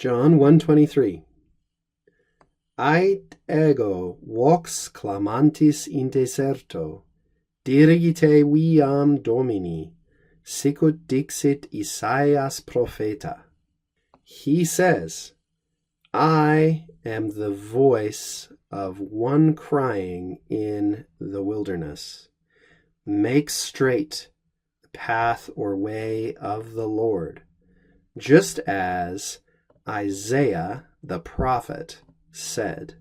John 1:23. Ait ego vox clamantis in deserto, dirigite viam Domini, sicut dixit Isaias propheta. He says, I am the voice of one crying in the wilderness. Make straight the path or way of the Lord, just as Isaiah the prophet said.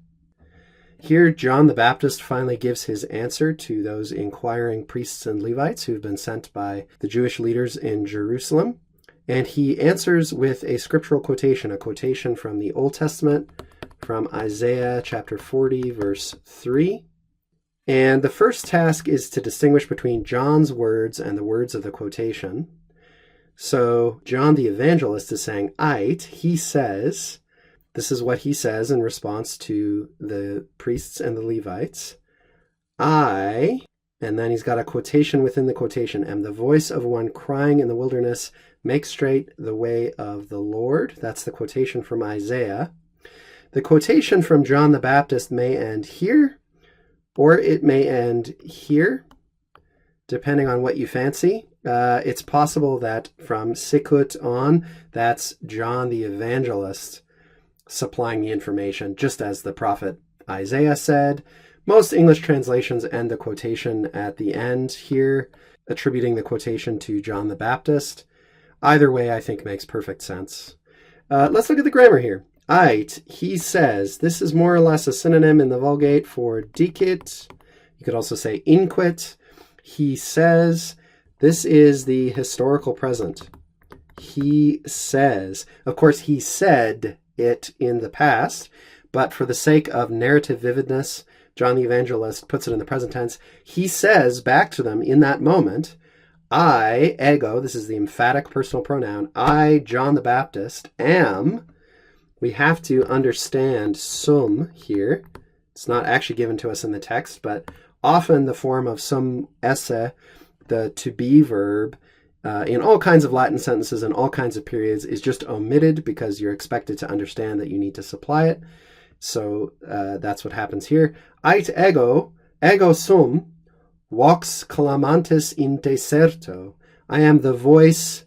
Here, John the Baptist finally gives his answer to those inquiring priests and Levites who've been sent by the Jewish leaders in Jerusalem. And he answers with a scriptural quotation, a quotation from the Old Testament, from Isaiah chapter 40, verse 3. And the first task is to distinguish between John's words and the words of the quotation. So John the evangelist is saying, Ait, he says, this is what he says in response to the priests and the Levites. I, and then he's got a quotation within the quotation, am the voice of one crying in the wilderness, make straight the way of the Lord. That's the quotation from Isaiah. The quotation from John the Baptist may end here, or it may end here, depending on what you fancy. It's possible that from Sikut on, that's John the evangelist supplying the information, just as the prophet Isaiah said. Most English translations end the quotation at the end here, attributing the quotation to John the Baptist. Either way, I think makes perfect sense. Let's look at the grammar here. Ait, he says. This is more or less a synonym in the Vulgate for dicit. You could also say inquit. He says. This is the historical present. He says. Of course, he said it in the past, but for the sake of narrative vividness, John the Evangelist puts it in the present tense. He says back to them in that moment, I, ego, this is the emphatic personal pronoun, I, John the Baptist, am. We have to understand sum here. It's not actually given to us in the text, but often the form of sum esse, the to be verb, in all kinds of Latin sentences and all kinds of periods is just omitted because you're expected to understand that you need to supply it. So that's what happens here. Ait ego sum, vox clamantis in deserto. I am the voice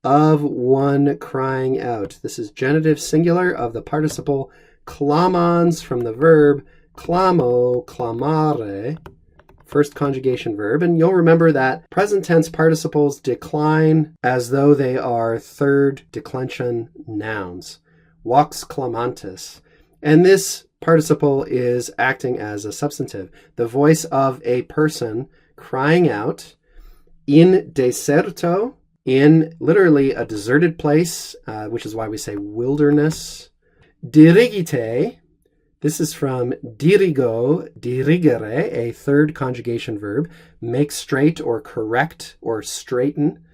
of one crying out. This is genitive singular of the participle clamans from the verb clamo, clamare, first conjugation verb. And you'll remember that present tense participles decline as though they are third declension nouns. Vox clamantis. And this participle is acting as a substantive. The voice of a person crying out in deserto, in literally a deserted place, which is why we say wilderness. Dirigite. This is from dirigo, dirigere, a third conjugation verb, make straight or correct or straighten.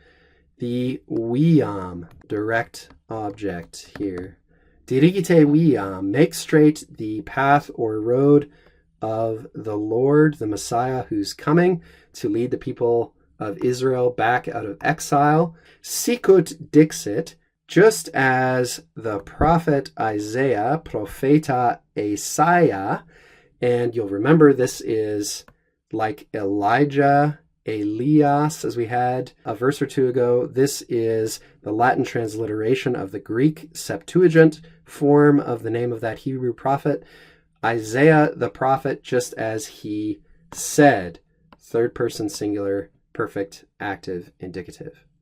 The viam, direct object here. Dirigite viam, make straight the path or road of the Lord, the Messiah who's coming to lead the people of Israel back out of exile. Sicut dixit, just as the prophet Isaiah, propheta Isaiah, and you'll remember this is like Elijah, Elias, as we had a verse or two ago. This is the Latin transliteration of the Greek Septuagint form of the name of that Hebrew prophet. Isaiah the prophet, just as he said, third person singular, perfect, active, indicative.